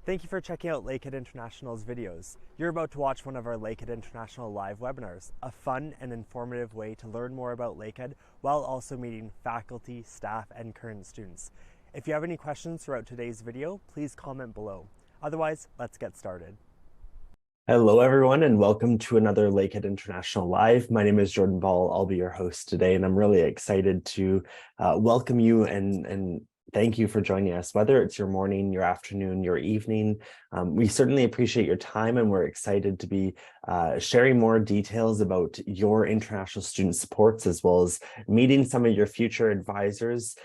Thank you for checking out Lakehead International's videos. You're about to watch one of our Lakehead International live webinars, a fun and informative way to learn more about Lakehead while also meeting faculty, staff, and current students. If you have any questions throughout today's video, please comment below. Otherwise, let's get started. Hello everyone and welcome to another Lakehead International Live. My name is Jordan Ball. I'll be your host today and I'm really excited to welcome you and thank you for joining us, whether it's your morning, your afternoon, your evening. We certainly appreciate your time and we're excited to be sharing more details about your international student supports, as well as meeting some of your future advisors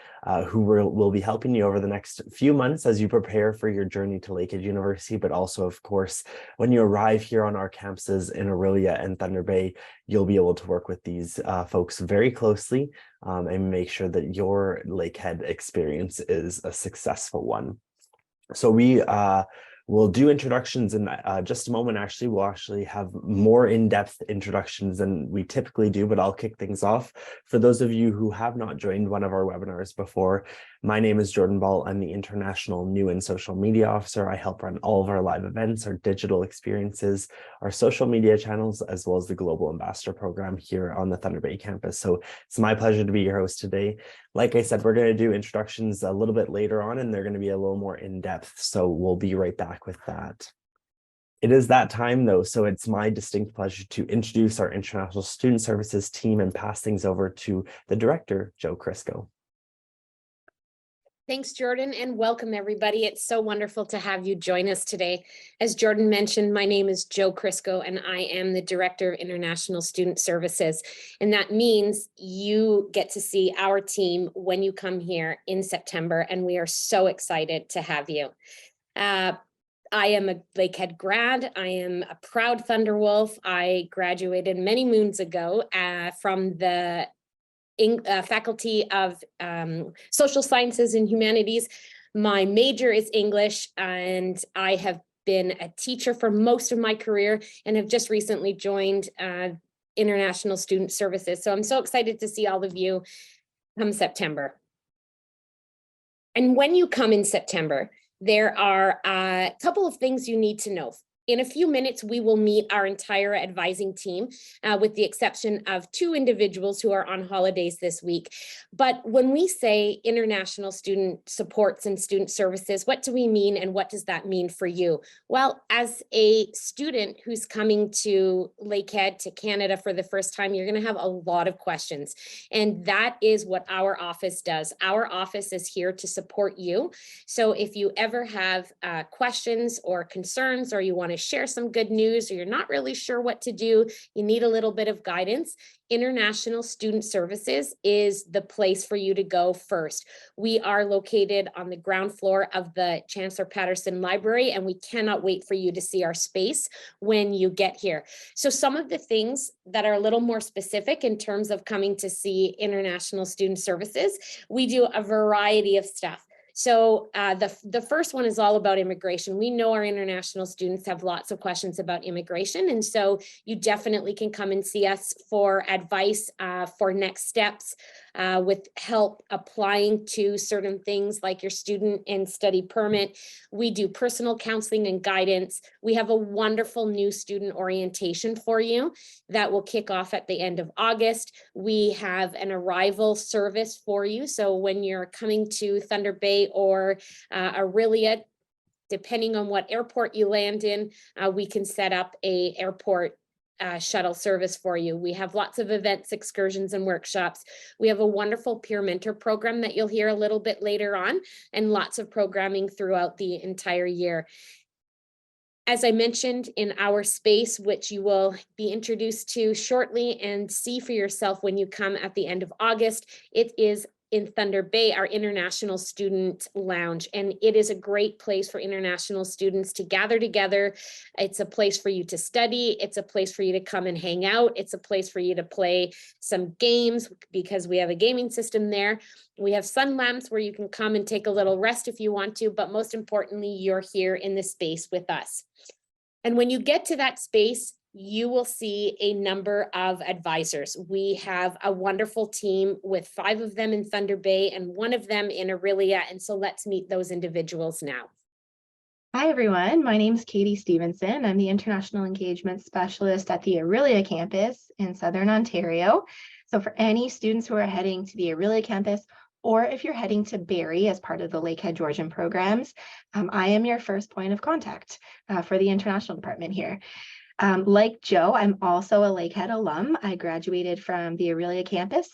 who will be helping you over the next few months as you prepare for your journey to Lakehead University, but also, of course, when you arrive here on our campuses in Aurelia and Thunder Bay, you'll be able to work with these folks very closely and make sure that your Lakehead experience is a successful one. So we will do introductions in just a moment. Actually, we'll actually have more in-depth introductions than we typically do, but I'll kick things off. For those of you who have not joined one of our webinars before, my name is Jordan Ball. I'm the International New and Social Media Officer. I help run all of our live events, our digital experiences, our social media channels, as well as the Global Ambassador Program here on the Thunder Bay campus. So it's my pleasure to be your host today. Like I said, we're going to do introductions a little bit later on, and they're going to be a little more in-depth. So we'll be right back with that. It is that time though, so it's my distinct pleasure to introduce our International Student Services team and pass things over to the director, Joe Crisco. Thanks, Jordan, and welcome everybody. It's so wonderful to have you join us today. As Jordan mentioned, my name is Joe Crisco, and I am the Director of International Student Services. And that means you get to see our team when you come here in September, and we are so excited to have you. I am a Lakehead grad. I am a proud Thunderwolf. I graduated many moons ago from the Faculty of Social Sciences and Humanities. My major is English, and I have been a teacher for most of my career and have just recently joined International Student Services. So I'm so excited to see all of you come September. And when you come in September, there are a couple of things you need to know. In a few minutes, we will meet our entire advising team, with the exception of 2 individuals who are on holidays this week. But when we say international student supports and student services, what do we mean and what does that mean for you? Well, as a student who's coming to Lakehead, to Canada for the first time, you're going to have a lot of questions. And that is what our office does. Our office is here to support you. So if you ever have questions or concerns, or you want to share some good news, or you're not really sure what to do, you need a little bit of guidance, International Student Services is the place for you to go first. We are located on the ground floor of the Chancellor Patterson Library, and we cannot wait for you to see our space when you get here. So some of the things that are a little more specific in terms of coming to see International Student Services, we do a variety of stuff. So the first one is all about immigration. We know our international students have lots of questions about immigration, and so you definitely can come and see us for advice, for next steps, with help applying to certain things like your student and study permit. We do personal counseling and guidance. We have a wonderful new student orientation for you that will kick off at the end of August. We have an arrival service for you. So when you're coming to Thunder Bay or Aurelia, depending on what airport you land in, we can set up a airport shuttle service for you. We have lots of events, excursions, and workshops. We have a wonderful peer mentor program that you'll hear a little bit later on, and lots of programming throughout the entire year. As I mentioned, in our space, which you will be introduced to shortly and see for yourself when you come at the end of August, it is in Thunder Bay, our International Student Lounge. And it is a great place for international students to gather together. It's a place for you to study. It's a place for you to come and hang out. It's a place for you to play some games because we have a gaming system there. We have sun lamps where you can come and take a little rest if you want to, but most importantly, you're here in the space with us. And when you get to that space, you will see a number of advisors. We have a wonderful team with 5 of them in Thunder Bay and 1 of them in Aurelia. And so let's meet those individuals now. Hi, everyone. My name is Katie Stevenson. I'm the International Engagement Specialist at the Aurelia campus in Southern Ontario. So for any students who are heading to the Aurelia campus, or if you're heading to Barrie as part of the Lakehead Georgian programs, I am your first point of contact for the international department here. Like Joe, I'm also a Lakehead alum. I graduated from the Aurelia campus.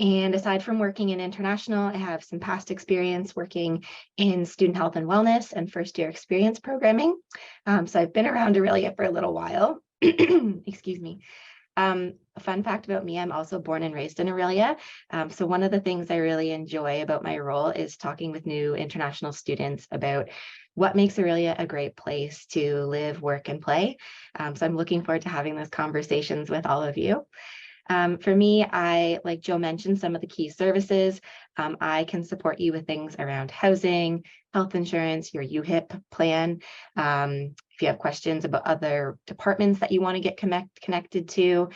And aside from working in international, I have some past experience working in student health and wellness and first year experience programming. So I've been around Aurelia for a little while. Excuse me. A fun fact about me, I'm also born and raised in Aurelia. So one of the things I really enjoy about my role is talking with new international students about what makes Aurelia a great place to live, work, and play. So I'm looking forward to having those conversations with all of you. For me, like Joe mentioned, some of the key services. I can support you with things around housing, health insurance, your UHIP plan. If you have questions about other departments that you want to get connected to.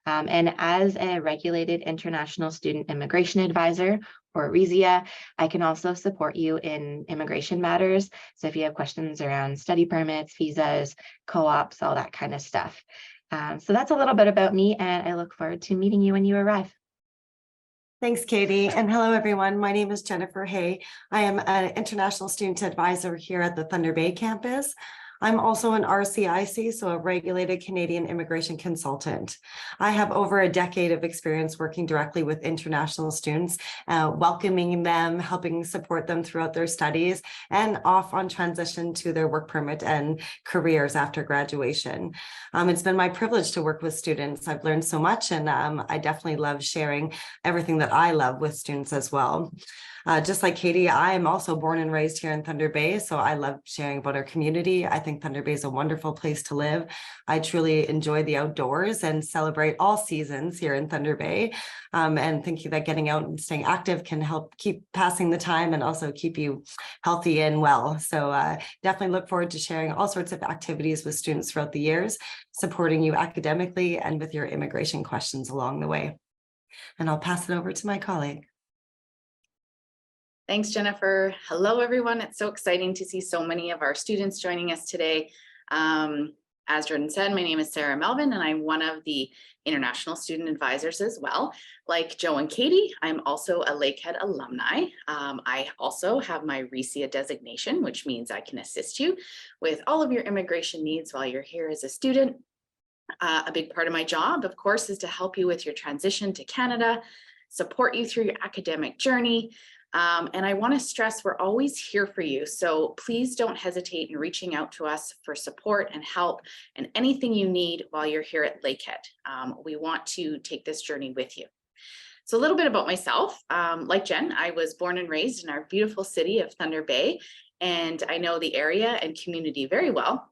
And as a regulated international student immigration advisor, or RISIA, I can also support you in immigration matters. So if you have questions around study permits, visas, co-ops, all that kind of stuff. So that's a little bit about me, and I look forward to meeting you when you arrive. Thanks, Katie. And hello, everyone. My name is Jennifer Hay. I am an international student advisor here at the Thunder Bay campus. I'm also an RCIC, so a regulated Canadian immigration consultant. I have over a decade of experience working directly with international students, welcoming them, helping support them throughout their studies, and off on transition to their work permit and careers after graduation. It's been my privilege to work with students. I've learned so much, and I definitely love sharing everything that I love with students as well. Just like Katie, I am also born and raised here in Thunder Bay, so I love sharing about our community. I think Thunder Bay is a wonderful place to live. I truly enjoy the outdoors and celebrate all seasons here in Thunder Bay, and thinking that getting out and staying active can help keep passing the time and also keep you healthy and well. So definitely look forward to sharing all sorts of activities with students throughout the years, supporting you academically and with your immigration questions along the way. And I'll pass it over to my colleague. Thanks, Jennifer. Hello, everyone. It's so exciting to see so many of our students joining us today. As Jordan said, my name is Sarah Melvin, and I'm one of the international student advisors as well. Like Joe and Katie, I'm also a Lakehead alumni. I also have my RISIA designation, which means I can assist you with all of your immigration needs while you're here as a student. A big part of my job, of course, is to help you with your transition to Canada, support you through your academic journey. And I want to stress we're always here for you. So please don't hesitate in reaching out to us for support and help and anything you need while you're here at Lakehead. We want to take this journey with you. So a little bit about myself. Like Jen, I was born and raised in our beautiful city of Thunder Bay, and I know the area and community very well.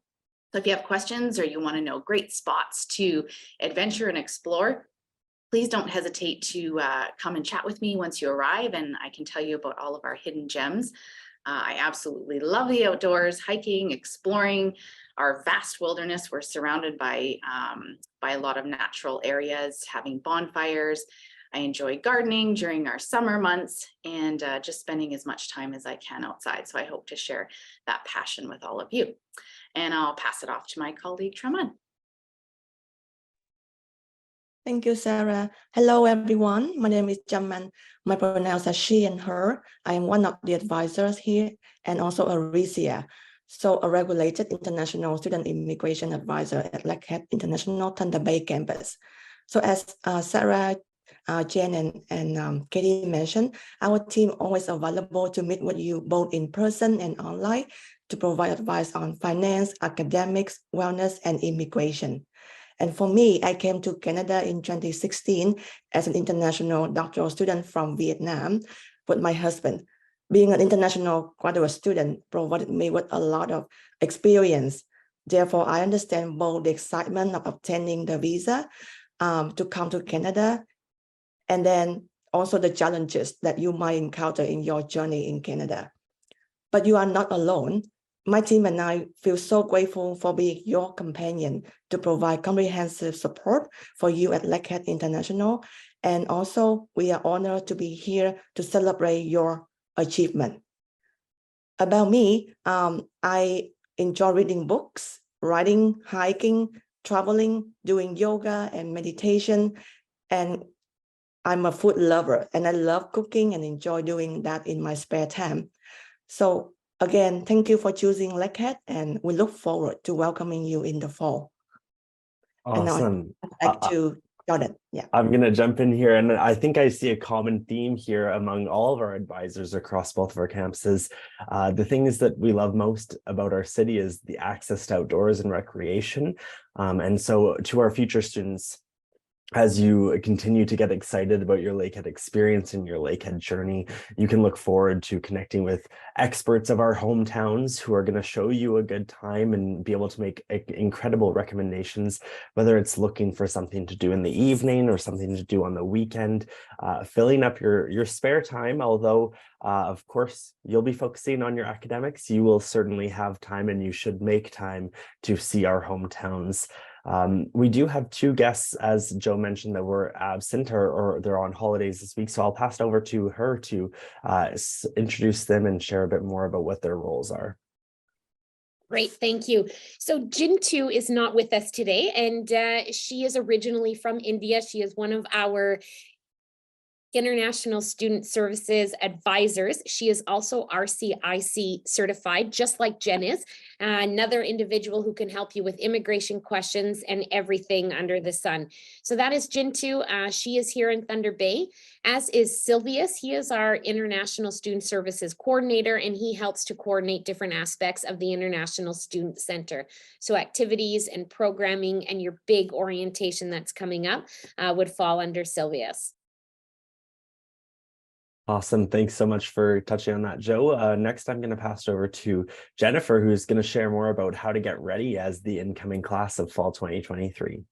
So if you have questions or you want to know great spots to adventure and explore, please don't hesitate to come and chat with me once you arrive, and I can tell you about all of our hidden gems. I absolutely love the outdoors, hiking, exploring our vast wilderness. We're surrounded by a lot of natural areas, having bonfires. I enjoy gardening during our summer months and just spending as much time as I can outside. So I hope to share that passion with all of you. And I'll pass it off to my colleague, Traman. Thank you, Sarah. Hello, everyone. My name is Jaman. My pronouns are she and her. I am one of the advisors here and also a RISIA, so a regulated international student immigration advisor at Lakehead International Thunder Bay campus. So as Sarah, Jen, and Katie mentioned, our team always available to meet with you both in person and online to provide advice on finance, academics, wellness, and immigration. And for me, I came to Canada in 2016 as an international doctoral student from Vietnam with my husband. Being an international graduate student provided me with a lot of experience. Therefore, I understand both the excitement of obtaining the visa to come to Canada, and then also the challenges that you might encounter in your journey in Canada. But you are not alone. My team and I feel so grateful for being your companion to provide comprehensive support for you at Lakehead International. And also, we are honored to be here to celebrate your achievement. About me, I enjoy reading books, riding, hiking, traveling, doing yoga and meditation. And I'm a food lover and I love cooking and enjoy doing that in my spare time. So again, thank you for choosing Lakehead, and we look forward to welcoming you in the fall. Awesome. And now I'd like to Jordan. Yeah. I'm going to jump in here, and I think I see a common theme here among all of our advisors across both of our campuses. The things that we love most about our city is the access to outdoors and recreation. And so to our future students, as you continue to get excited about your Lakehead experience and your Lakehead journey, you can look forward to connecting with experts of our hometowns who are going to show you a good time and be able to make incredible recommendations, whether it's looking for something to do in the evening or something to do on the weekend, filling up your spare time. Although, of course, you'll be focusing on your academics, you will certainly have time, and you should make time to see our hometowns. We do have two guests, as Joe mentioned, that were absent or they're on holidays this week. So I'll pass it over to her to introduce them and share a bit more about what their roles are. Great, thank you. So Jintu is not with us today, and she is originally from India. She is one of our International Student Services advisors. She is also RCIC certified, just like Jen is. Another individual who can help you with immigration questions and everything under the sun. So that is Jintu. She is here in Thunder Bay, as is Silvius. He is our International Student Services coordinator, and he helps to coordinate different aspects of the International Student Center. So activities and programming and your big orientation that's coming up would fall under Silvius. Awesome. Thanks so much for touching on that, Joe. Next, I'm going to pass it over to Jennifer, who's going to share more about how to get ready as the incoming class of fall 2023.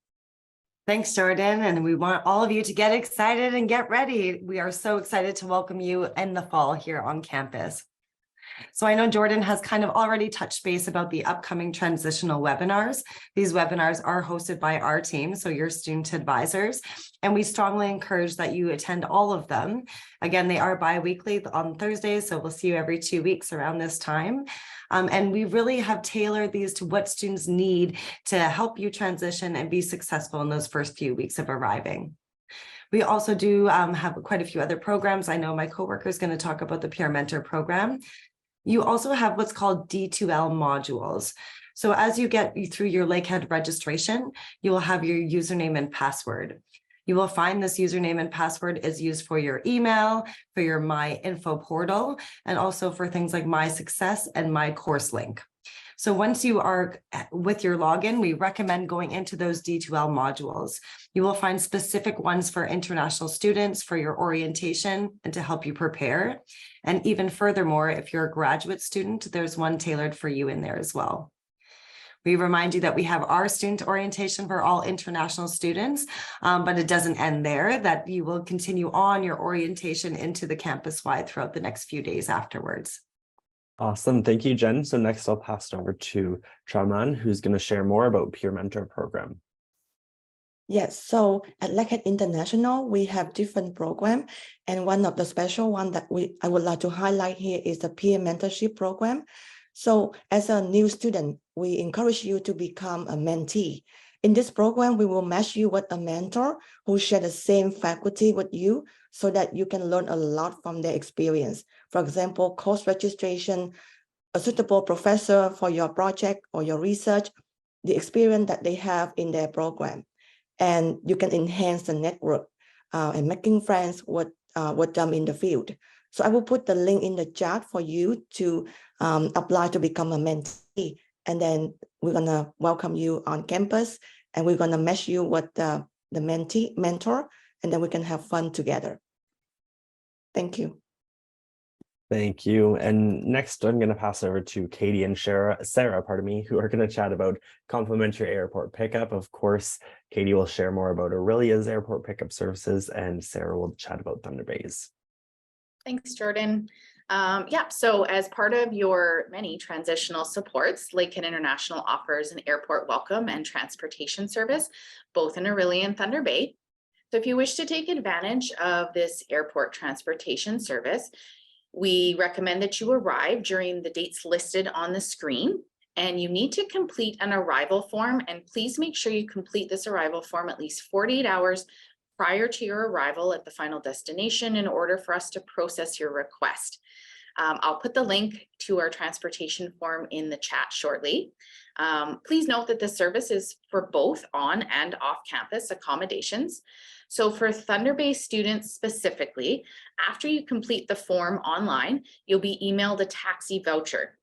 Thanks, Jordan. And we want all of you to get excited and get ready. We are so excited to welcome you in the fall here on campus. So I know Jordan has kind of already touched base about the upcoming transitional webinars. These webinars are hosted by our team, so your student advisors, and we strongly encourage that you attend all of them. Again, they are bi-weekly on Thursdays, so we'll see you every 2 weeks around this time. And we really have tailored these to what students need to help you transition and be successful in those first few weeks of arriving. We also do have quite a few other programs. I know my coworker is going to talk about the Peer Mentor program. You also have what's called D2L modules. So as you get through your Lakehead registration, you will have your username and password. You will find this username and password is used for your email, for your My Info portal, and also for things like My Success and My Course Link. So once you are with your login, we recommend going into those D2L modules. You will find specific ones for international students for your orientation and to help you prepare. And even furthermore, if you're a graduate student, there's one tailored for you in there as well. We remind you that we have our student orientation for all international students, but it doesn't end there, that you will continue on your orientation into the campus-wide throughout the next few days afterwards. Awesome. Thank you, Jen. So next I'll pass it over to Charman, who's going to share more about Peer Mentor program. Yes, so at Lakehead International, we have different programs, and one of the special one that I would like to highlight here is the peer mentorship program. So as a new student, we encourage you to become a mentee. In this program, we will match you with a mentor who share the same faculty with you so that you can learn a lot from their experience. For example, course registration, a suitable professor for your project or your research, the experience that they have in their program. And you can enhance the network and making friends with them in the field. So I will put the link in the chat for you to apply to become a mentee. And then we're gonna welcome you on campus, and we're gonna match you with the mentor, and then we can have fun together. Thank you. Thank you. And next, I'm going to pass over to Katie and Sarah, who are going to chat about complimentary airport pickup. Of course, Katie will share more about Aurelia's airport pickup services, and Sarah will chat about Thunder Bay's. Thanks, Jordan. So as part of your many transitional supports, Lakehead International offers an airport welcome and transportation service, both in Aurelia and Thunder Bay. So if you wish to take advantage of this airport transportation service, we recommend that you arrive during the dates listed on the screen and you need to complete an arrival form. And please make sure you complete this arrival form at least 48 hours prior to your arrival at the final destination in order for us to process your request. I'll put the link to our transportation form in the chat shortly. Please note that this service is for both on and off campus accommodations. So for Thunder Bay students specifically, after you complete the form online, you'll be emailed a taxi voucher.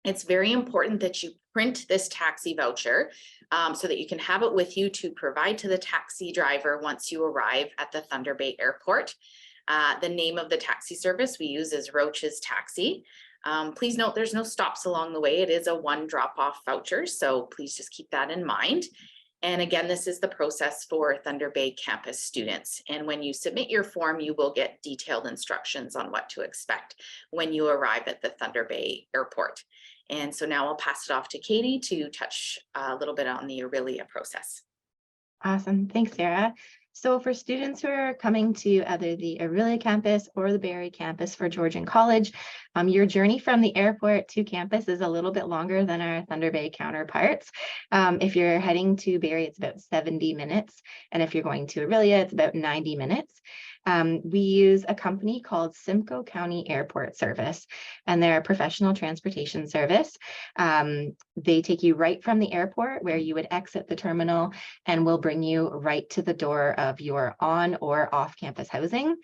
It's very important that you print this taxi voucher so that you can have it with you to provide to the taxi driver once you arrive at the Thunder Bay Airport. The name of the taxi service we use is Roach's Taxi. Please note there's no stops along the way. It is a one drop-off voucher, so please just keep that in mind. And again, this is the process for Thunder Bay campus students. And when you submit your form, you will get detailed instructions on what to expect when you arrive at the Thunder Bay Airport. And so now I'll pass it off to Katie to touch a little bit on the Aurelia process. Awesome. Thanks, Sarah. So for students who are coming to either the Aurelia campus or the Barrie campus for Georgian College, your journey from the airport to campus is a little bit longer than our Thunder Bay counterparts. If you're heading to Barrie, it's about 70 minutes. And if you're going to Aurelia, it's about 90 minutes. We use a company called Simcoe County Airport Service, and they're a professional transportation service. They take you right from the airport where you would exit the terminal and will bring you right to the door of your on or off campus housing.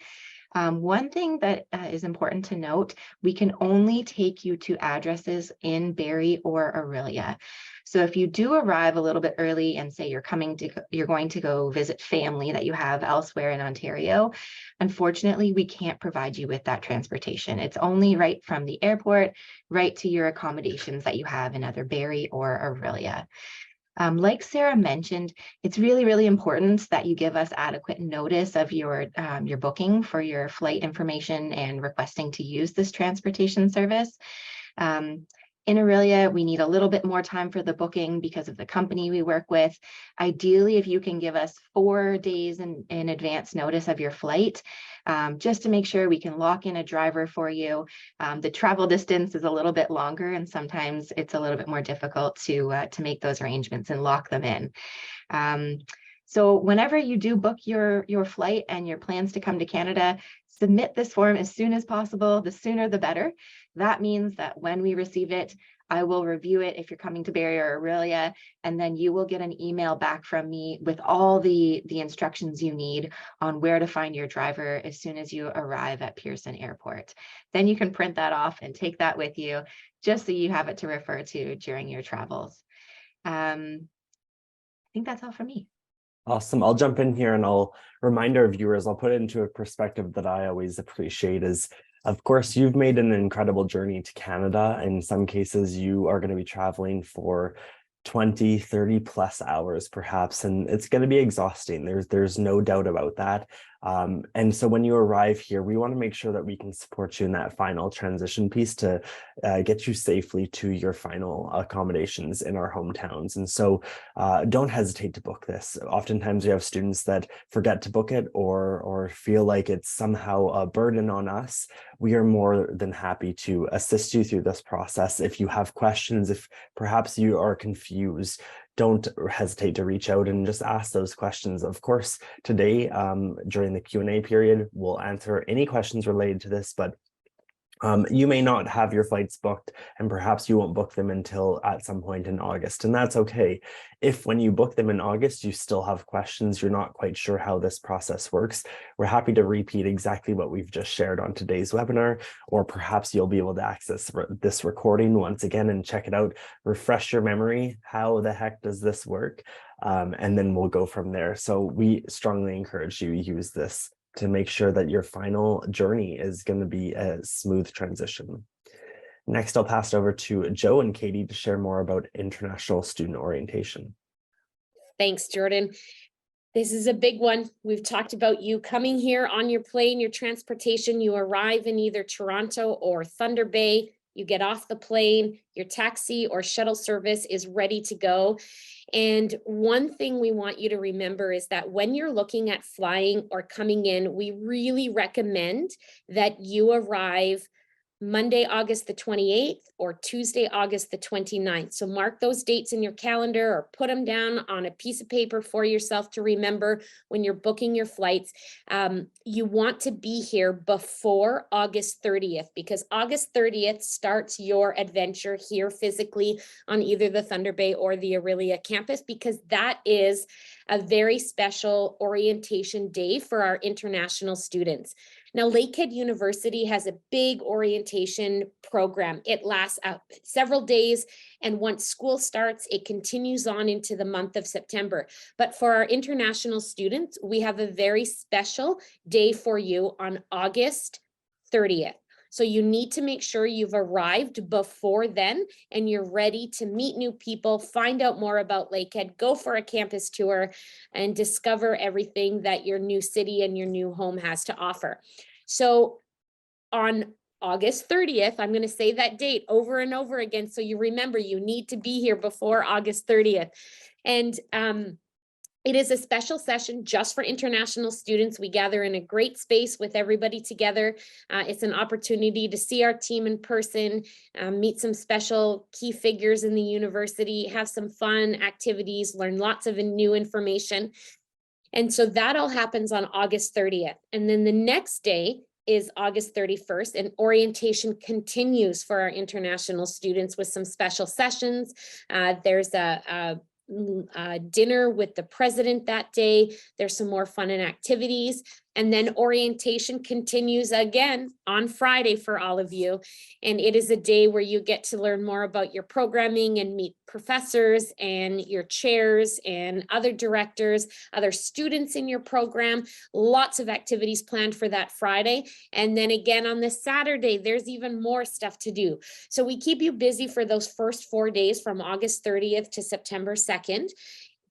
One thing that is important to note, we can only take you to addresses in Barrie or Aurelia. So if you do arrive a little bit early and say you're going to go visit family that you have elsewhere in Ontario, unfortunately, we can't provide you with that transportation. It's only right from the airport, right to your accommodations that you have in either Barrie or Aurelia. Like Sarah mentioned, it's really, really important that you give us adequate notice of your booking for your flight information and requesting to use this transportation service. In Aurelia, we need a little bit more time for the booking because of the company we work with. Ideally, if you can give us 4 days in advance notice of your flight, just to make sure we can lock in a driver for you. The travel distance is a little bit longer, and sometimes it's a little bit more difficult to make those arrangements and lock them in. So whenever you do book your flight and your plans to come to Canada, submit this form as soon as possible. The sooner the better. That means that when we receive it, I will review it if you're coming to Barrie or Aurelia, and then you will get an email back from me with all the instructions you need on where to find your driver as soon as you arrive at Pearson Airport. Then you can print that off and take that with you just so you have it to refer to during your travels. I think that's all for me. Awesome. I'll jump in here and I'll remind our viewers, I'll put it into a perspective that I always appreciate is, of course, you've made an incredible journey to Canada. In some cases, you are going to be traveling for 20, 30 plus hours, perhaps, and it's going to be exhausting. There's no doubt about that. And so when you arrive here, we want to make sure that we can support you in that final transition piece to get you safely to your final accommodations in our hometowns. And so don't hesitate to book this. Oftentimes we have students that forget to book it or feel like it's somehow a burden on us. We are more than happy to assist you through this process. If you have questions, if perhaps you are confused, don't hesitate to reach out and just ask those questions. Of course, today, during the Q&A period, we'll answer any questions related to this, but you may not have your flights booked, and perhaps you won't book them until at some point in August, and that's okay. If when you book them in August, you still have questions, you're not quite sure how this process works, we're happy to repeat exactly what we've just shared on today's webinar, or perhaps you'll be able to access this recording once again and check it out, refresh your memory, how the heck does this work? And then we'll go from there. So we strongly encourage you to use this to make sure that your final journey is going to be a smooth transition. Next, I'll pass it over to Joe and Katie to share more about international student orientation. Thanks, Jordan. This is a big one. We've talked about you coming here on your plane, your transportation. You arrive in either Toronto or Thunder Bay. You get off the plane, your taxi or shuttle service is ready to go. And one thing we want you to remember is that when you're looking at flying or coming in, we really recommend that you arrive Monday, August the 28th, or Tuesday, August the 29th. So mark those dates in your calendar or put them down on a piece of paper for yourself to remember when you're booking your flights. You want to be here before August 30th, because August 30th starts your adventure here physically on either the Thunder Bay or the Aurelia campus, because that is a very special orientation day for our international students. Now, Lakehead University has a big orientation program. It lasts several days, and once school starts, it continues on into the month of September. But for our international students, we have a very special day for you on August 30th. So you need to make sure you've arrived before then and you're ready to meet new people, find out more about Lakehead, go for a campus tour, and discover everything that your new city and your new home has to offer. So on August 30th, I'm going to say that date over and over again so you remember you need to be here before August 30th. And it is a special session just for international students. We gather in a great space with everybody together. It's an opportunity to see our team in person, meet some special key figures in the university, have some fun activities, learn lots of new information. And so that all happens on August 30th. And then the next day is August 31st, and orientation continues for our international students with some special sessions. There's a dinner with the president that day. There's some more fun and activities. And then orientation continues again on Friday for all of you. And it is a day where you get to learn more about your programming and meet professors and your chairs and other directors, other students in your program. Lots of activities planned for that Friday. And then again on this Saturday, there's even more stuff to do. So we keep you busy for those first 4 days from August 30th to September 2nd.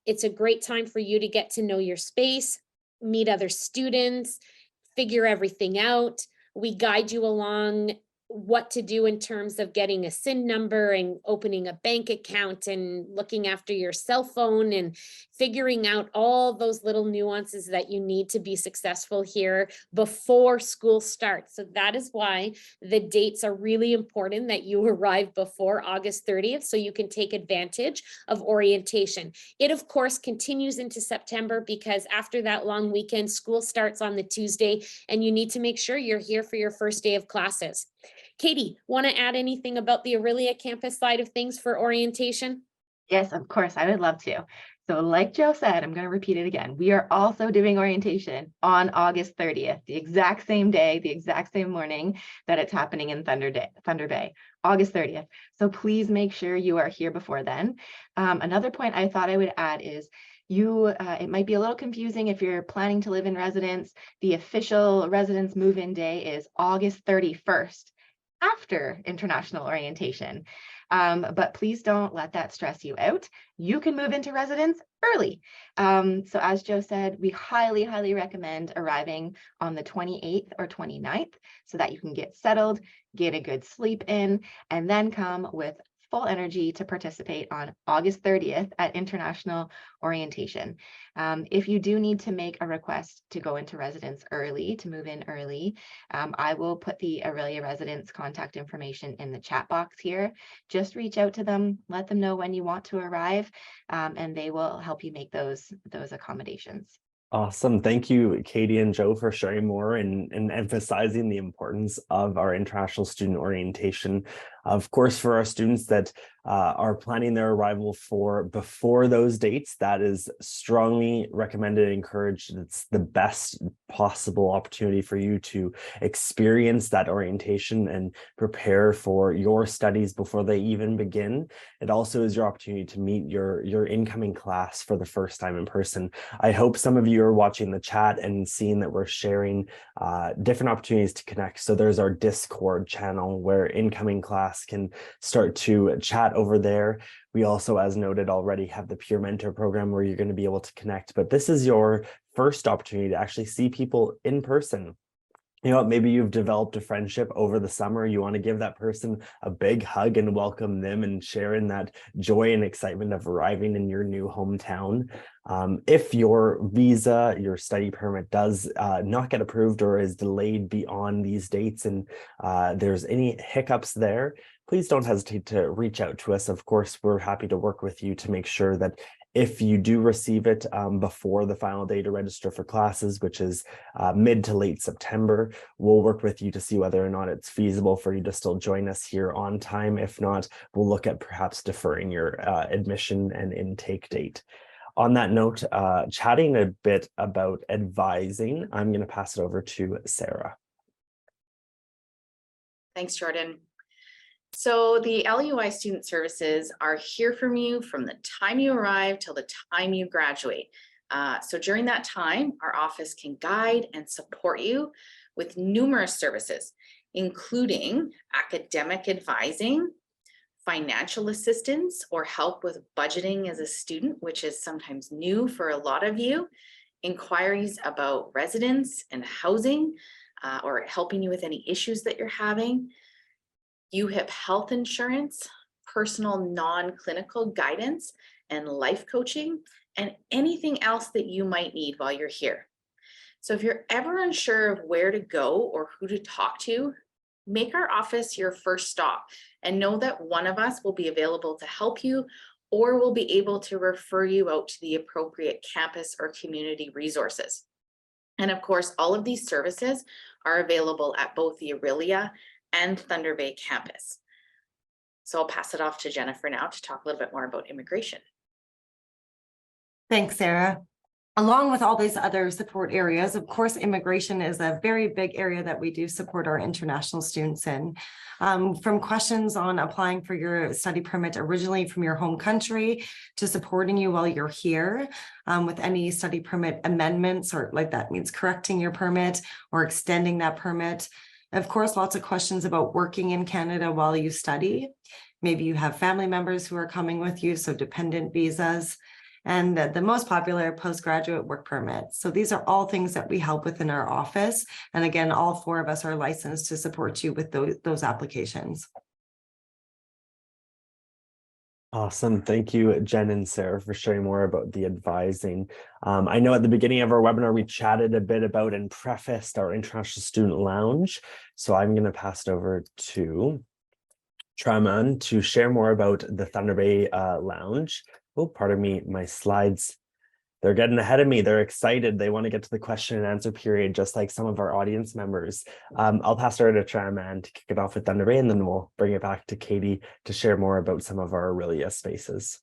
It's a great time for you to get to know your space, meet other students, figure everything out. We guide you along what to do in terms of getting a SIN number and opening a bank account and looking after your cell phone and figuring out all those little nuances that you need to be successful here before school starts. So that is why the dates are really important, that you arrive before August 30th so you can take advantage of orientation. It of course continues into September because after that long weekend, school starts on the Tuesday and you need to make sure you're here for your first day of classes. Katie, want to add anything about the Aurelia campus side of things for orientation? Yes, of course, I would love to. So like Joe said, I'm going to repeat it again. We are also doing orientation on August 30th, the exact same day, the exact same morning that it's happening in Thunder Bay, August 30th. So please make sure you are here before then. Another point I thought I would add is it might be a little confusing if you're planning to live in residence. The official residence move-in day is August 31st. After international orientation. But please don't let that stress you out. You can move into residence early. So as Joe said, we highly, highly recommend arriving on the 28th or 29th so that you can get settled, get a good sleep in, and then come with full energy to participate on August 30th at international orientation. If you do need to make a request to go into residence early, to move in early, I will put the Aurelia residence contact information in the chat box here. Just reach out to them, let them know when you want to arrive, and they will help you make those accommodations. Awesome. Thank you, Katie and Joe, for sharing more and emphasizing the importance of our international student orientation. Of course, for our students that are planning their arrival for before those dates, that is strongly recommended and encouraged. It's the best possible opportunity for you to experience that orientation and prepare for your studies before they even begin. It also is your opportunity to meet your incoming class for the first time in person. I hope some of you are watching the chat and seeing that we're sharing different opportunities to connect. So there's our Discord channel where incoming class can start to chat over there. We also, as noted already, have the Peer Mentor program where you're going to be able to connect. But this is your first opportunity to actually see people in person. You know what, maybe you've developed a friendship over the summer. You want to give that person a big hug and welcome them and share in that joy and excitement of arriving in your new hometown. If your visa, your study permit does not get approved or is delayed beyond these dates, and there's any hiccups there, please don't hesitate to reach out to us. Of course, we're happy to work with you to make sure that if you do receive it before the final day to register for classes, which is mid to late September, we'll work with you to see whether or not it's feasible for you to still join us here on time. If not, we'll look at perhaps deferring your admission and intake date. On that note, chatting a bit about advising, I'm going to pass it over to Sarah. Thanks, Jordan. So the LUI Student Services are here from you from the time you arrive till the time you graduate. So during that time, our office can guide and support you with numerous services, including academic advising, financial assistance or help with budgeting as a student, which is sometimes new for a lot of you, inquiries about residence and housing, or helping you with any issues that you're having, UHIP health insurance, personal non-clinical guidance and life coaching, and anything else that you might need while you're here. So if you're ever unsure of where to go or who to talk to, make our office your first stop and know that one of us will be available to help you or will be able to refer you out to the appropriate campus or community resources. And of course, all of these services are available at both the Aurelia and Thunder Bay campus. So I'll pass it off to Jennifer now to talk a little bit more about immigration. Thanks, Sarah. Along with all these other support areas, of course, immigration is a very big area that we do support our international students in. From questions on applying for your study permit originally from your home country to supporting you while you're here with any study permit amendments, or like that means correcting your permit or extending that permit. Of course, lots of questions about working in Canada while you study. Maybe you have family members who are coming with you, so dependent visas. And the most popular postgraduate work permit. So these are all things that we help with in our office. And again, all four of us are licensed to support you with those applications. Awesome. Thank you, Jen and Sarah, for sharing more about the advising. I know at the beginning of our webinar, we chatted a bit about and prefaced our International Student Lounge. So I'm going to pass it over to Traman to share more about the Thunder Bay Lounge. Oh, pardon me, my slides, they're getting ahead of me. They're excited. They want to get to the question and answer period, just like some of our audience members. I'll pass it over to Traman to kick it off with Thunder Bay, and then we'll bring it back to Katie to share more about some of our Aurelia spaces.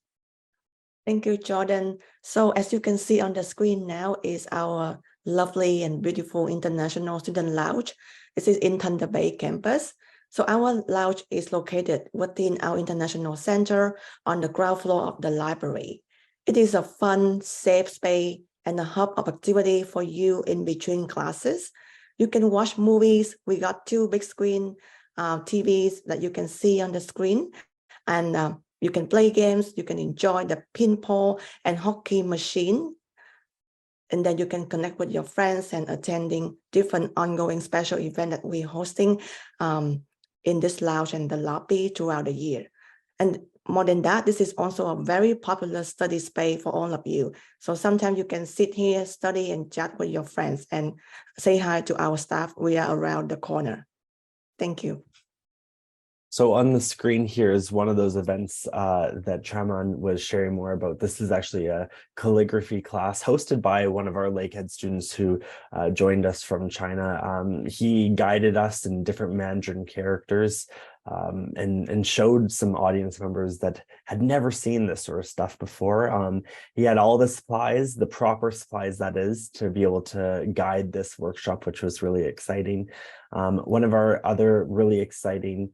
Thank you, Jordan. So as you can see on the screen now is our lovely and beautiful International Student Lounge. This is in Thunder Bay campus. So our lounge is located within our International Center on the ground floor of the library. It is a fun, safe space and a hub of activity for you in between classes. You can watch movies. We got 2 big screen TVs that you can see on the screen. And you can play games. You can enjoy the pinball and hockey machine. And then you can connect with your friends and attending different ongoing special events that we're hosting in this lounge and the lobby throughout the year. And more than that, this is also a very popular study space for all of you. So sometimes you can sit here, study and chat with your friends and say hi to our staff. We are around the corner. Thank you. So on the screen here is one of those events that Traman was sharing more about. This is actually a calligraphy class hosted by one of our Lakehead students who joined us from China. He guided us in different Mandarin characters and showed some audience members that had never seen this sort of stuff before. He had all the supplies, the proper supplies that is, to be able to guide this workshop, which was really exciting. One of our other really exciting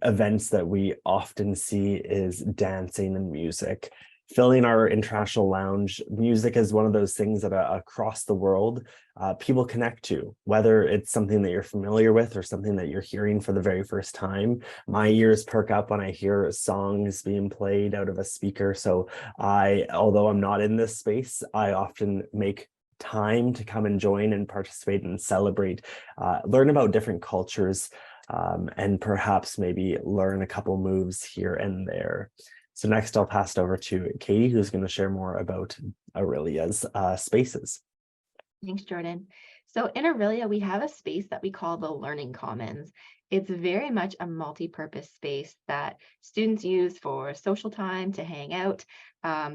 events that we often see is dancing and music. Filling our international lounge, music is one of those things that across the world people connect to, whether it's something that you're familiar with or something that you're hearing for the very first time. My ears perk up when I hear songs being played out of a speaker. So although I'm not in this space, I often make time to come and join and participate and celebrate, learn about different cultures, and perhaps maybe learn a couple moves here and there. So next I'll pass it over to Katie, who's going to share more about Aurelia's spaces. Thanks, Jordan. So in Aurelia, we have a space that we call the Learning Commons. It's very much a multi-purpose space that students use for social time, to hang out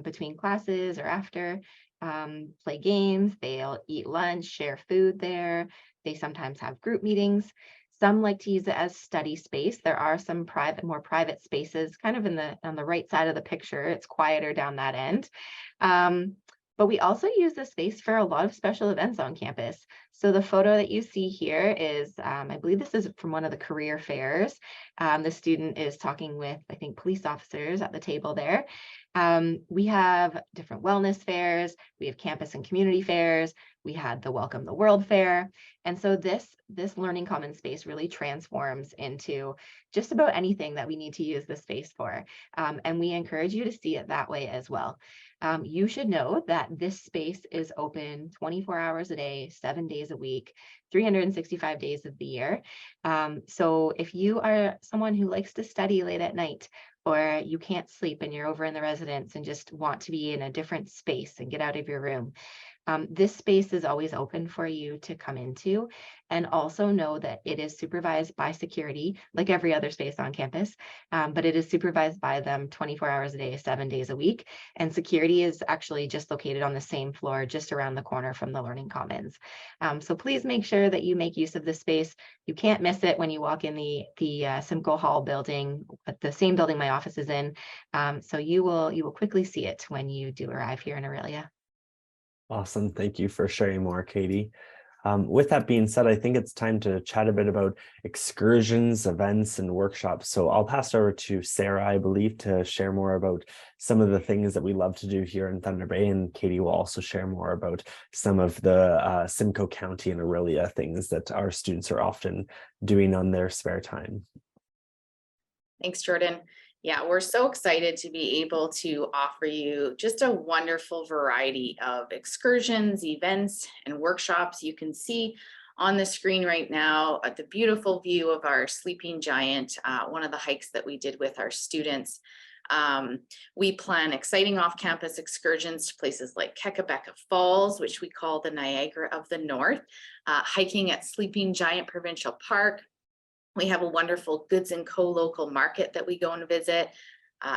between classes or after, play games. They'll eat lunch, share food there. They sometimes have group meetings. Some like to use it as study space. There are some more private spaces kind of on the right side of the picture. It's quieter down that end. But we also use this space for a lot of special events on campus. So the photo that you see here is, I believe this is from one of the career fairs. The student is talking with, I think, police officers at the table there. We have different wellness fairs. We have campus and community fairs. We had the Welcome the World Fair. And so this Learning Commons space really transforms into just about anything that we need to use this space for. And we encourage you to see it that way as well. You should know that this space is open 24 hours a day, 7 days a week, 365 days of the year. So if you are someone who likes to study late at night, or you can't sleep and you're over in the residence and just want to be in a different space and get out of your room, this space is always open for you to come into. And also know that it is supervised by security, like every other space on campus, but it is supervised by them 24 hours a day, 7 days a week. And security is actually just located on the same floor, just around the corner from the Learning Commons. So please make sure that you make use of this space. You can't miss it when you walk in the Simcoe Hall building, the same building my office is in. So you will quickly see it when you do arrive here in Aurelia. Awesome. Thank you for sharing more, Katie. With that being said, I think it's time to chat a bit about excursions, events, and workshops. So I'll pass it over to Sarah, I believe, to share more about some of the things that we love to do here in Thunder Bay. And Katie will also share more about some of the Simcoe County and Aurelia things that our students are often doing on their spare time. Thanks, Jordan. Yeah, we're so excited to be able to offer you just a wonderful variety of excursions, events, and workshops. You can see on the screen right now the beautiful view of our sleeping giant, one of the hikes that we did with our students. We plan exciting off-campus excursions to places like Kekabeka Falls, which we call the Niagara of the North, hiking at Sleeping Giant Provincial Park. We have a wonderful Goods & Co. local market that we go and visit,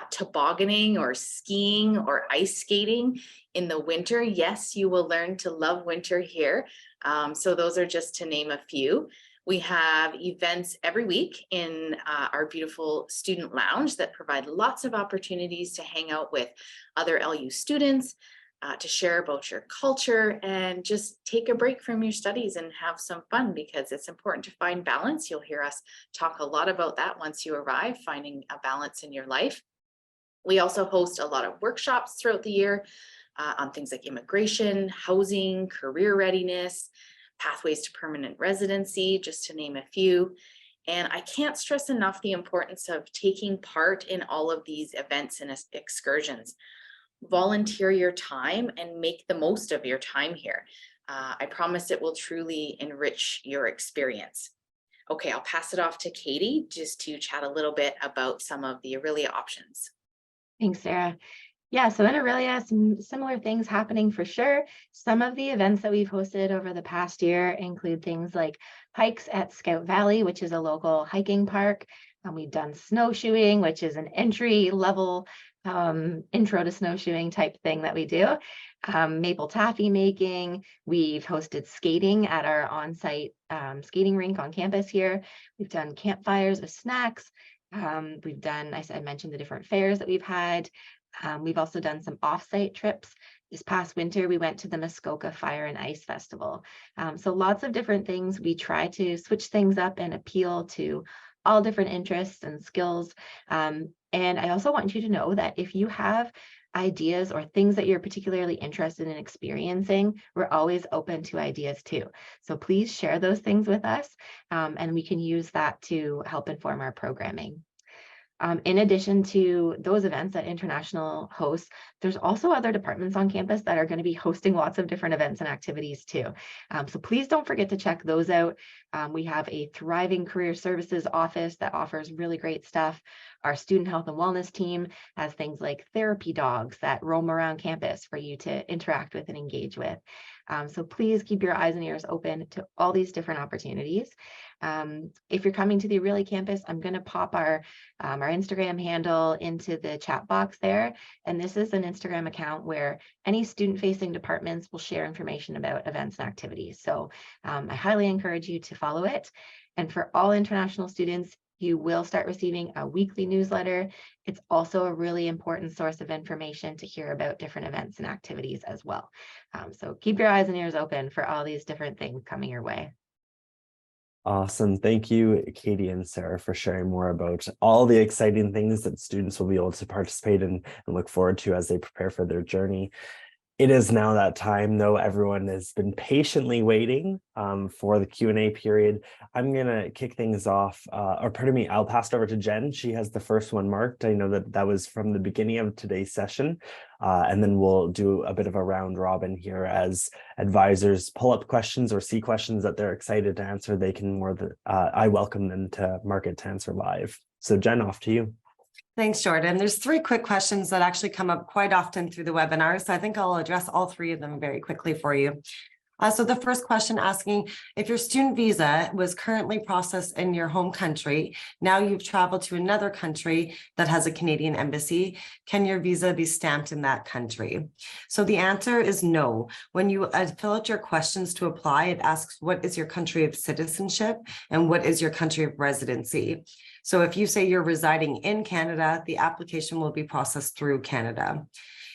tobogganing or skiing or ice skating in the winter. Yes, you will learn to love winter here. So those are just to name a few. We have events every week in our beautiful student lounge that provide lots of opportunities to hang out with other LU students, to share about your culture and just take a break from your studies and have some fun, because it's important to find balance. You'll hear us talk a lot about that once you arrive, finding a balance in your life. We also host a lot of workshops throughout the year on things like immigration, housing, career readiness, pathways to permanent residency, just to name a few. And I can't stress enough the importance of taking part in all of these events and excursions. Volunteer your time and make the most of your time here. I promise it will truly enrich your experience. Okay, I'll pass it off to Katie just to chat a little bit about some of the Aurelia options. Thanks, Sarah. Yeah, so in Aurelia, some similar things happening for sure. Some of the events that we've hosted over the past year include things like hikes at Scout Valley, which is a local hiking park. We've done snowshoeing, which is an entry level intro to snowshoeing type thing that we do. Maple taffy making. We've hosted skating at our on-site skating rink on campus here. We've done campfires with snacks. We've done, I mentioned the different fairs that we've had. We've also done some off-site trips. This past winter, we went to the Muskoka Fire and Ice Festival. So lots of different things. We try to switch things up and appeal to all different interests and skills. And I also want you to know that if you have ideas or things that you're particularly interested in experiencing, we're always open to ideas too. So please share those things with us, and we can use that to help inform our programming. In addition to those events that International hosts, there's also other departments on campus that are going to be hosting lots of different events and activities too. So please don't forget to check those out. We have a thriving career services office that offers really great stuff. Our student health and wellness team has things like therapy dogs that roam around campus for you to interact with and engage with. So please keep your eyes and ears open to all these different opportunities. If you're coming to the Aurelia campus, I'm going to pop our Instagram handle into the chat box there. And this is an Instagram account where any student-facing departments will share information about events and activities. So I highly encourage you to follow it. And for all international students, you will start receiving a weekly newsletter. It's also a really important source of information to hear about different events and activities as well. So keep your eyes and ears open for all these different things coming your way. Awesome. Thank you, Katie and Sarah, for sharing more about all the exciting things that students will be able to participate in and look forward to as they prepare for their journey. It is now that time, though. Everyone has been patiently waiting for the Q&A period. I'm going to kick things off, or pardon me, I'll pass it over to Jen. She has the first one marked. I know that was from the beginning of today's session. And then we'll do a bit of a round robin here as advisors pull up questions or see questions that they're excited to answer. They can I welcome them to mark it to answer live. So Jen, off to you. Thanks, Jordan. There's 3 quick questions that actually come up quite often through the webinar. So I think I'll address all 3 of them very quickly for you. So the first question asking, if your student visa was currently processed in your home country, now you've traveled to another country that has a Canadian embassy, can your visa be stamped in that country? So the answer is no. When you fill out your questions to apply, it asks what is your country of citizenship and what is your country of residency. So if you say you're residing in Canada, the application will be processed through Canada.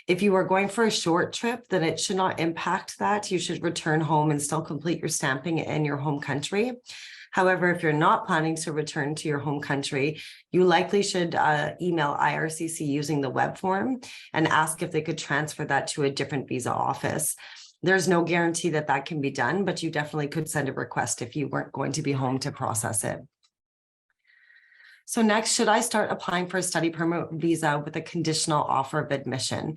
If you are going for a short trip, then it should not impact that. You should return home and still complete your stamping in your home country. However, if you're not planning to return to your home country, you likely should email IRCC using the web form and ask if they could transfer that to a different visa office. There's no guarantee that that can be done, but you definitely could send a request if you weren't going to be home to process it. So next, should I start applying for a study permit visa with a conditional offer of admission?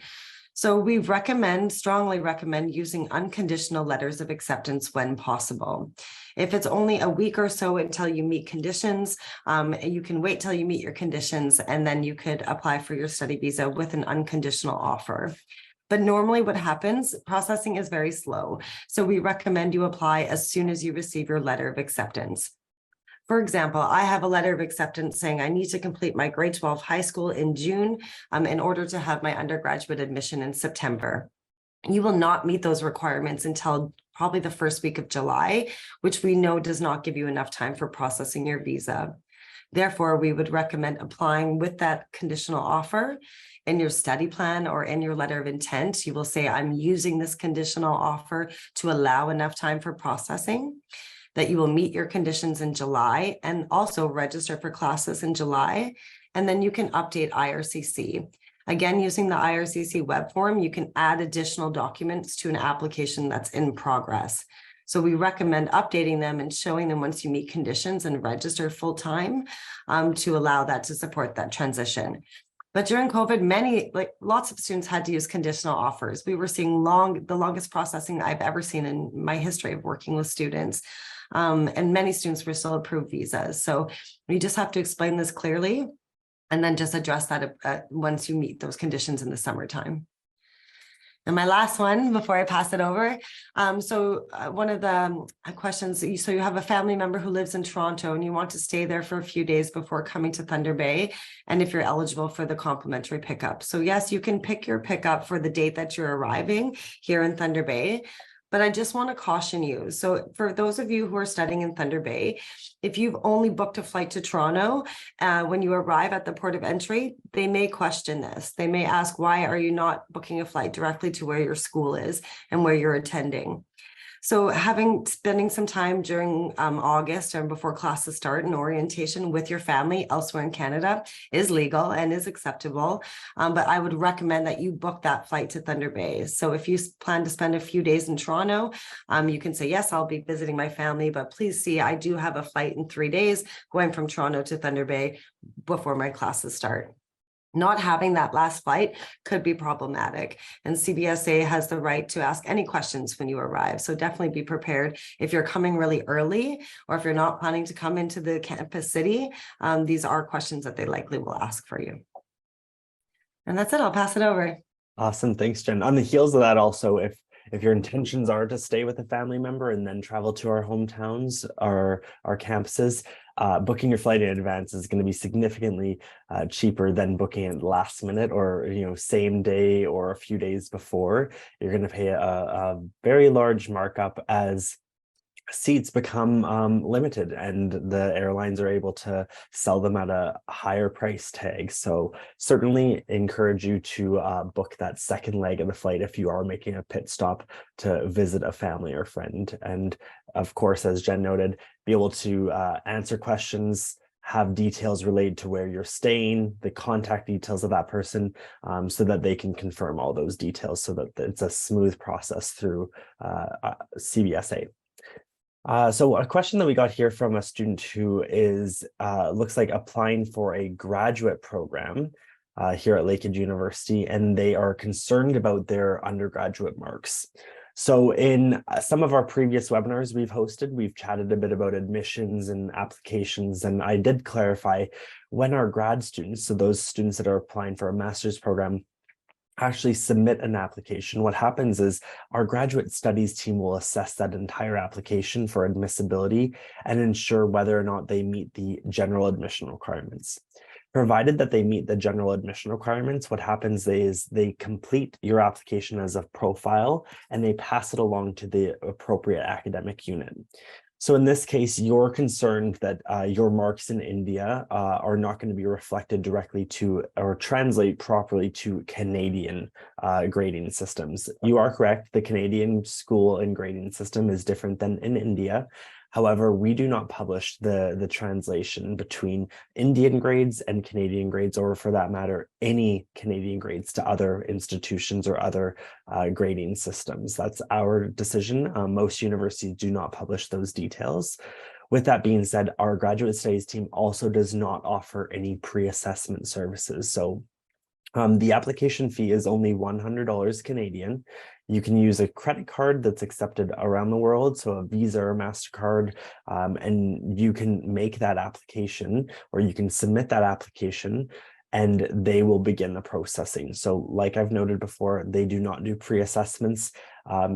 So we strongly recommend using unconditional letters of acceptance when possible. If it's only a week or so until you meet conditions, you can wait till you meet your conditions and then you could apply for your study visa with an unconditional offer. But normally what happens, processing is very slow. So we recommend you apply as soon as you receive your letter of acceptance. For example, I have a letter of acceptance saying I need to complete my grade 12 high school in June in order to have my undergraduate admission in September. You will not meet those requirements until probably the first week of July, which we know does not give you enough time for processing your visa. Therefore, we would recommend applying with that conditional offer. In your study plan or in your letter of intent, you will say, I'm using this conditional offer to allow enough time for processing, that you will meet your conditions in July and also register for classes in July. And then you can update IRCC. Again, using the IRCC web form, you can add additional documents to an application that's in progress. So we recommend updating them and showing them once you meet conditions and register full time to allow that to support that transition. But during COVID, lots of students had to use conditional offers. We were seeing the longest processing I've ever seen in my history of working with students. And many students were still approved visas. So we just have to explain this clearly and then just address that once you meet those conditions in the summertime. And my last one before I pass it over. One of the questions, so you have a family member who lives in Toronto and you want to stay there for a few days before coming to Thunder Bay, and if you're eligible for the complimentary pickup. So yes, you can pick your pickup for the date that you're arriving here in Thunder Bay. But I just want to caution you. So for those of you who are studying in Thunder Bay, if you've only booked a flight to Toronto, when you arrive at the port of entry, they may question this. They may ask, why are you not booking a flight directly to where your school is and where you're attending? So spending some time during August and before classes start and orientation with your family elsewhere in Canada is legal and is acceptable. But I would recommend that you book that flight to Thunder Bay. So if you plan to spend a few days in Toronto, you can say, yes, I'll be visiting my family, but please see, I do have a flight in 3 days going from Toronto to Thunder Bay before my classes start. Not having that last flight could be problematic, and CBSA has the right to ask any questions when you arrive. So definitely be prepared if you're coming really early or if you're not planning to come into the campus city. These are questions that they likely will ask for you. And that's it. I'll pass it over. Awesome. Thanks, Jen. On the heels of that, also, if your intentions are to stay with a family member and then travel to our hometowns, our campuses, booking your flight in advance is going to be significantly cheaper than booking it last minute or same day or a few days before. You're going to pay a very large markup as seats become limited and the airlines are able to sell them at a higher price tag. So certainly encourage you to book that second leg of the flight if you are making a pit stop to visit a family or friend. And of course, as Jen noted, be able to answer questions, have details related to where you're staying, the contact details of that person, so that they can confirm all those details so that it's a smooth process through CBSA. So a question that we got here from a student who is looks like applying for a graduate program here at Lakehead University, and they are concerned about their undergraduate marks. So in some of our previous webinars we've chatted a bit about admissions and applications, and I did clarify when our grad students, so those students that are applying for a master's program, actually submit an application, what happens is our graduate studies team will assess that entire application for admissibility and ensure whether or not they meet the general admission requirements. Provided that they meet the general admission requirements, what happens is they complete your application as a profile and they pass it along to the appropriate academic unit. So in this case, you're concerned that your marks in India are not going to be reflected directly to or translate properly to Canadian grading systems. You are correct. The Canadian school and grading system is different than in India. However, we do not publish the translation between Indian grades and Canadian grades, or for that matter, any Canadian grades to other institutions or other grading systems. That's our decision. Most universities do not publish those details. With that being said, our graduate studies team also does not offer any pre-assessment services. So the application fee is only $100 Canadian. You can use a credit card that's accepted around the world, so a Visa or MasterCard, and you can make that application or you can submit that application and they will begin the processing. So like I've noted before, they do not do pre-assessments.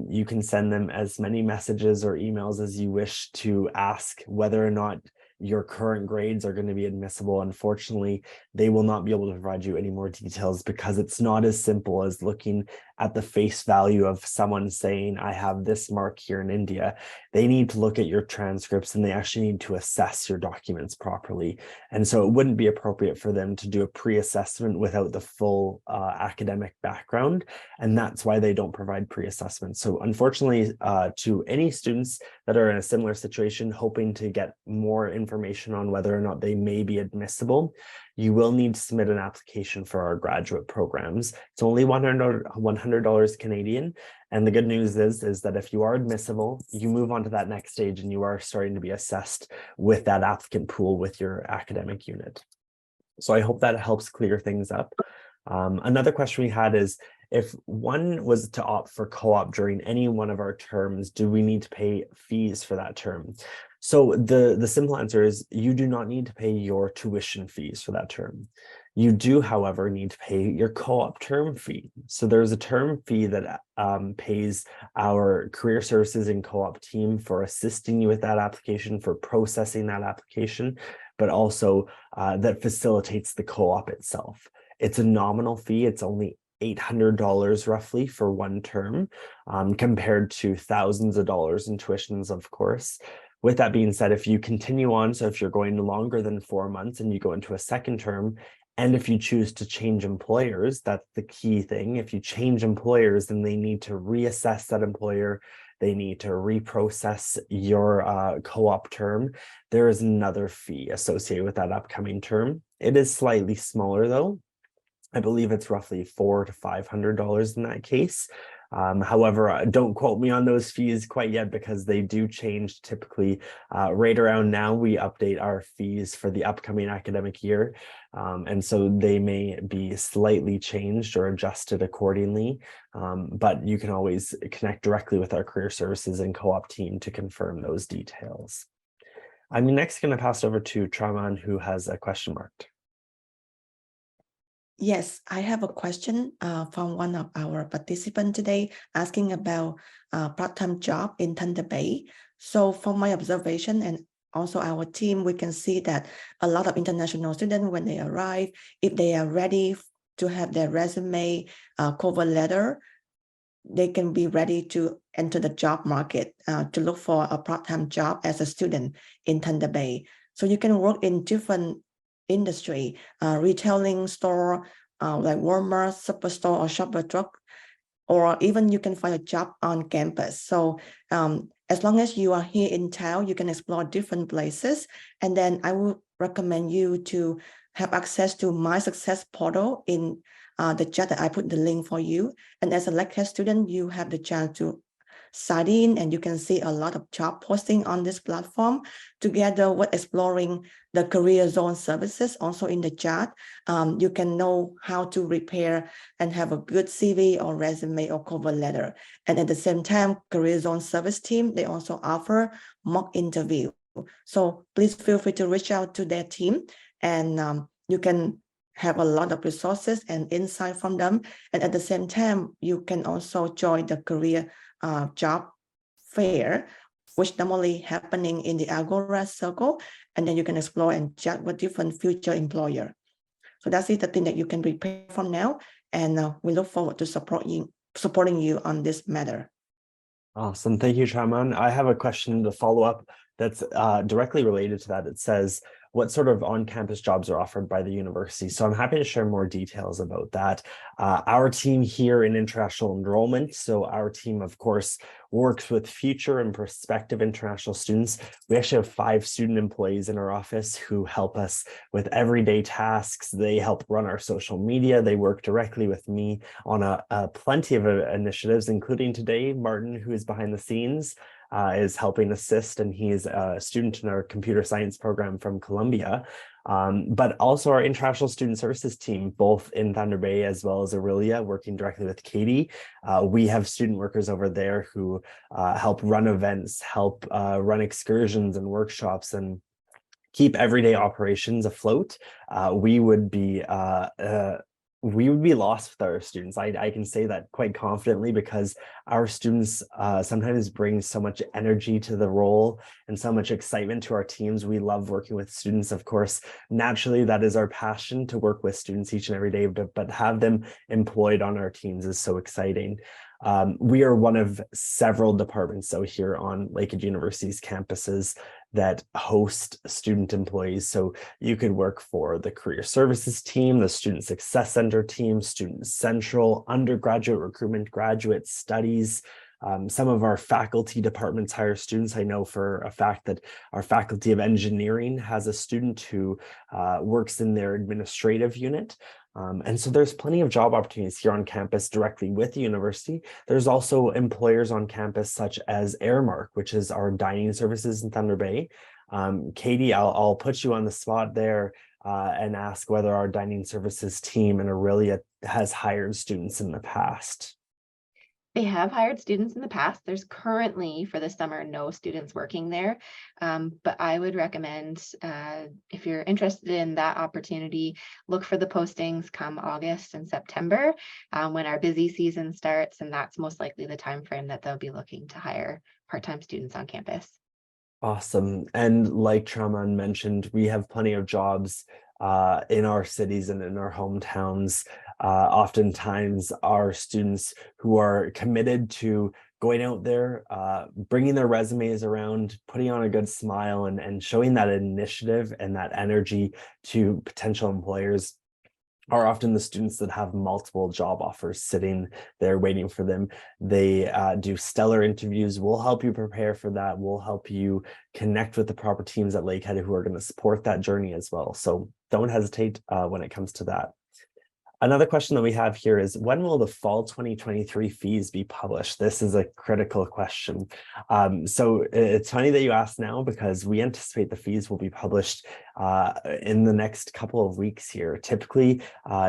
You can send them as many messages or emails as you wish to ask whether or not your current grades are going to be admissible. Unfortunately, they will not be able to provide you any more details because it's not as simple as looking at the face value of someone saying, I have this mark here in India. They need to look at your transcripts and they actually need to assess your documents properly. And so it wouldn't be appropriate for them to do a pre-assessment without the full academic background. And that's why they don't provide pre-assessment. So unfortunately, to any students that are in a similar situation, hoping to get more information on whether or not they may be admissible, you will need to submit an application for our graduate programs. It's only $100 Canadian. And the good news is that if you are admissible, you move on to that next stage and you are starting to be assessed with that applicant pool with your academic unit. So I hope that helps clear things up. Another question we had is, if one was to opt for co-op during any one of our terms, do we need to pay fees for that term? So the simple answer is you do not need to pay your tuition fees for that term. You do, however, need to pay your co-op term fee. So there's a term fee that pays our career services and co-op team for assisting you with that application, for processing that application, but also that facilitates the co-op itself. It's a nominal fee. It's only $800 roughly for one term, compared to thousands of dollars in tuitions, of course. With that being said, if you continue on, so if you're going longer than 4 months and you go into a second term, and if you choose to change employers, that's the key thing. If you change employers, then they need to reassess that employer. they need to reprocess your co-op term, there is another fee associated with that upcoming term. It is slightly smaller though. I believe it's roughly $400 to $500 in that case. However, don't quote me on those fees quite yet because they do change typically. Right around now, we update our fees for the upcoming academic year. And so they may be slightly changed or adjusted accordingly. But you can always connect directly with our career services and co-op team to confirm those details. I'm next going to pass over to Traman, who has a question marked. Yes, I have a question from one of our participants today asking about part-time job in Thunder Bay. So from my observation and also our team, we can see that a lot of international students, when they arrive, if they are ready to have their resume, cover letter, they can be ready to enter the job market to look for a part-time job as a student in Thunder Bay. So you can work in different industry, retailing store, like Walmart, superstore, or shopper truck, or even you can find a job on campus. So as long as you are here in town, you can explore different places. And then I would recommend you to have access to My Success portal in the chat that I put the link for you. And as a Lakehead student, you have the chance to sign in and you can see a lot of job posting on this platform together with exploring the career zone services also in the chat. You can know how to prepare and have a good CV or resume or cover letter. And at the same time, career zone service team, they also offer mock interview. So please feel free to reach out to their team and you can have a lot of resources and insight from them. And at the same time, you can also join the career job fair, which normally happening in the Agora circle, and then you can explore and chat with different future employer. So that's the thing that you can prepare from now, and we look forward to supporting you on this matter. Awesome, thank you, Traman. I have a question to follow up that's directly related to that. It says, what sort of on-campus jobs are offered by the university? So I'm happy to share more details about that. Our team here in international enrollment, so our team, of course, works with future and prospective international students. We actually have 5 student employees in our office who help us with everyday tasks. They help run our social media. They work directly with me on plenty of initiatives, including today, Martin, who is behind the scenes, is helping assist, and he is a student in our computer science program from Columbia. But also our international student services team, both in Thunder Bay as well as Aurelia, working directly with Katie. We have student workers over there who help run events, help run excursions and workshops, and keep everyday operations afloat. We would be lost with our students. I can say that quite confidently because our students sometimes bring so much energy to the role and so much excitement to our teams. We love working with students, of course. Naturally, that is our passion, to work with students each and every day, but have them employed on our teams is so exciting. We are one of several departments, so here on Lakehead University's campuses, that host student employees. So you could work for the career services team, the student success center team, student central, undergraduate recruitment, graduate studies. Some of our faculty departments hire students. I know for a fact that our faculty of engineering has a student who works in their administrative unit. And so there's plenty of job opportunities here on campus directly with the university. There's also employers on campus such as Airmark, which is our dining services in Thunder Bay. Katie, I'll put you on the spot there and ask whether our dining services team in Aurelia has hired students in the past. They have hired students in the past. There's currently, for the summer, no students working there. But I would recommend, if you're interested in that opportunity, look for the postings come August and September when our busy season starts. And that's most likely the time frame that they'll be looking to hire part-time students on campus. Awesome. And like Traman mentioned, we have plenty of jobs in our cities and in our hometowns. Oftentimes our students who are committed to going out there, bringing their resumes around, putting on a good smile and showing that initiative and that energy to potential employers are often the students that have multiple job offers sitting there waiting for them. They do stellar interviews. We'll help you prepare for that. We'll help you connect with the proper teams at Lakehead who are going to support that journey as well. So don't hesitate when it comes to that. Another question that we have here is, when will the fall 2023 fees be published? This is a critical question. So it's funny that you asked now, because we anticipate the fees will be published in the next couple of weeks here. Typically,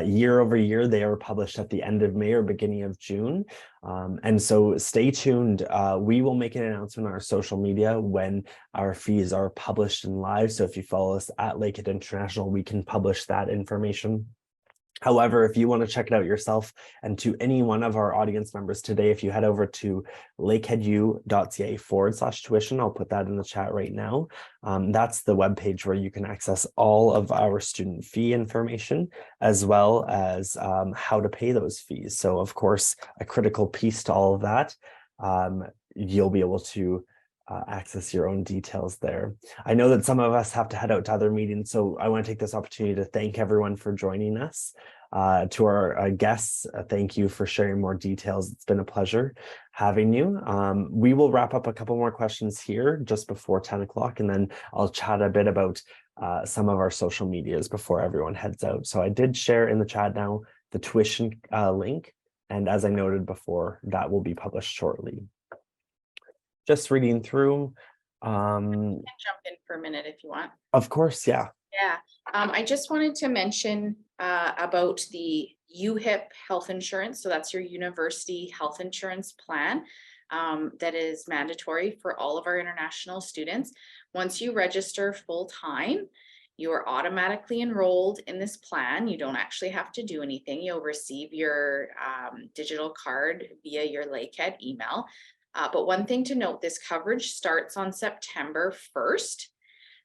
year over year, they are published at the end of May or beginning of June. And so stay tuned. We will make an announcement on our social media when our fees are published and live. So if you follow us at Lakehead International, we can publish that information. However, if you want to check it out yourself, and to any one of our audience members today, if you head over to lakeheadu.ca/tuition, I'll put that in the chat right now. That's the webpage where you can access all of our student fee information, as well as how to pay those fees. So of course, a critical piece to all of that, you'll be able to access your own details there. I know that some of us have to head out to other meetings, so I want to take this opportunity to thank everyone for joining us. To our guests, thank you for sharing more details. It's been a pleasure having you. We will wrap up a couple more questions here just before 10 o'clock, and then I'll chat a bit about some of our social medias before everyone heads out. So I did share in the chat now the tuition link, and as I noted before, that will be published shortly. Just reading through. I can jump in for a minute if you want. Of course, yeah. Yeah, I just wanted to mention about the UHIP health insurance. So that's your university health insurance plan that is mandatory for all of our international students. Once you register full-time, you are automatically enrolled in this plan. You don't actually have to do anything. You'll receive your digital card via your Lakehead email. But one thing to note, this coverage starts on September 1st.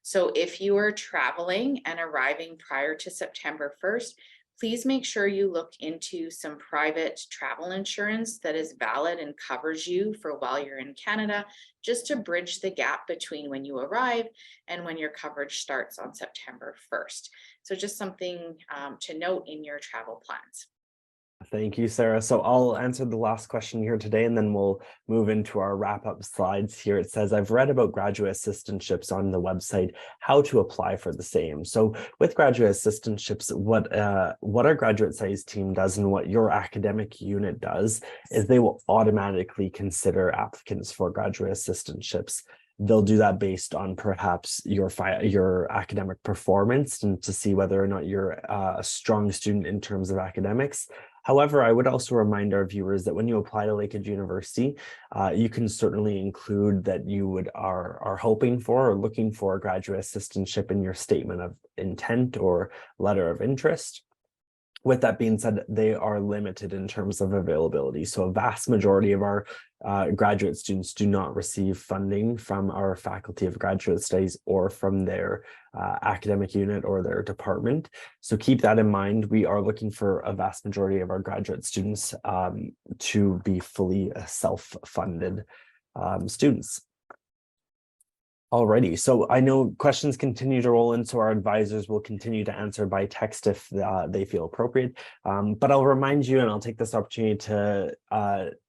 So if you are traveling and arriving prior to September 1st, please make sure you look into some private travel insurance that is valid and covers you for while you're in Canada, just to bridge the gap between when you arrive and when your coverage starts on September 1st. So just something to note in your travel plans. Thank you, Sarah. So I'll answer the last question here today, and then we'll move into our wrap-up slides here. It says, I've read about graduate assistantships on the website, how to apply for the same. So with graduate assistantships, what our graduate studies team does and what your academic unit does is they will automatically consider applicants for graduate assistantships. They'll do that based on perhaps your academic performance and to see whether or not you're a strong student in terms of academics. However, I would also remind our viewers that when you apply to Lakehead University, you can certainly include that you are hoping for or looking for a graduate assistantship in your statement of intent or letter of interest. With that being said, they are limited in terms of availability. So a vast majority of our graduate students do not receive funding from our Faculty of Graduate Studies or from their academic unit or their department. So keep that in mind. We are looking for a vast majority of our graduate students to be fully self-funded students. Alrighty, so I know questions continue to roll in, so our advisors will continue to answer by text if they feel appropriate. But I'll remind you, and I'll take this opportunity to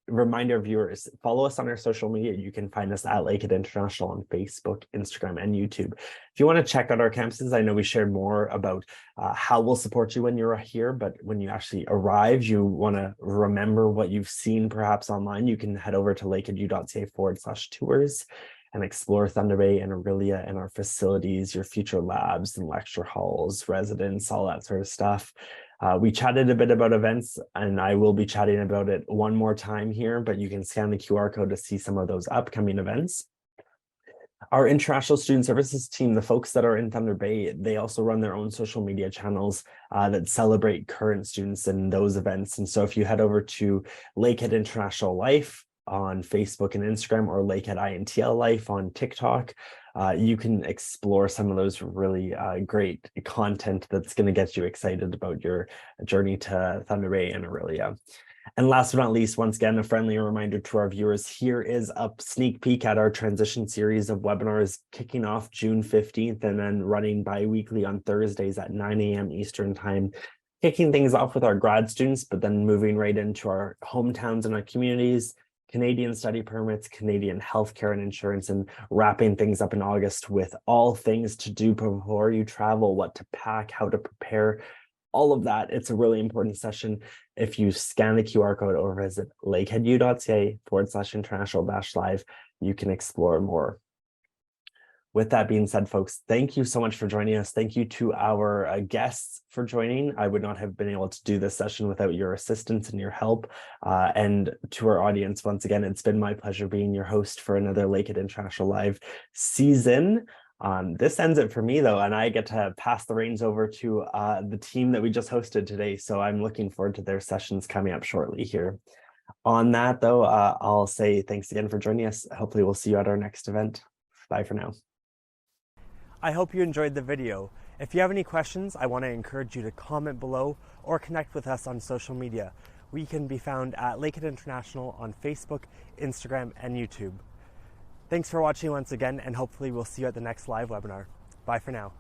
remind our viewers, follow us on our social media. You can find us at Lakehead International on Facebook, Instagram, and YouTube. If you want to check out our campuses, I know we shared more about how we'll support you when you're here, but when you actually arrive, you want to remember what you've seen perhaps online, you can head over to lakeheadu.ca/tours. And explore Thunder Bay and Orillia and our facilities, your future labs and lecture halls, residents, all that sort of stuff. We chatted a bit about events, and I will be chatting about it one more time here, but you can scan the QR code to see some of those upcoming events. Our international student services team, the folks that are in Thunder Bay, they also run their own social media channels that celebrate current students in those events. And so if you head over to Lakehead International Life on Facebook and Instagram, or Lakehead INTL Life on TikTok, you can explore some of those really great content that's going to get you excited about your journey to Thunder Bay and Orillia. And last but not least, once again, a friendly reminder to our viewers, here is a sneak peek at our transition series of webinars kicking off June 15th and then running bi-weekly on Thursdays at 9 a.m. Eastern Time. kicking things off with our grad students, but then moving right into our hometowns and our communities, Canadian study permits, Canadian healthcare and insurance, and wrapping things up in August with all things to do before you travel, what to pack, how to prepare, all of that. It's a really important session. If you scan the QR code or visit lakeheadu.ca/international-live, you can explore more. With that being said, folks, thank you so much for joining us. Thank you to our guests for joining. I would not have been able to do this session without your assistance and your help. And to our audience, once again, it's been my pleasure being your host for another Lakehead International Live season. This ends it for me, though, and I get to pass the reins over to the team that we just hosted today. So I'm looking forward to their sessions coming up shortly here. On that, though, I'll say thanks again for joining us. Hopefully we'll see you at our next event. Bye for now. I hope you enjoyed the video. If you have any questions, I want to encourage you to comment below or connect with us on social media. We can be found at Lakehead International on Facebook, Instagram, and YouTube. Thanks for watching once again, and hopefully we'll see you at the next live webinar. Bye for now.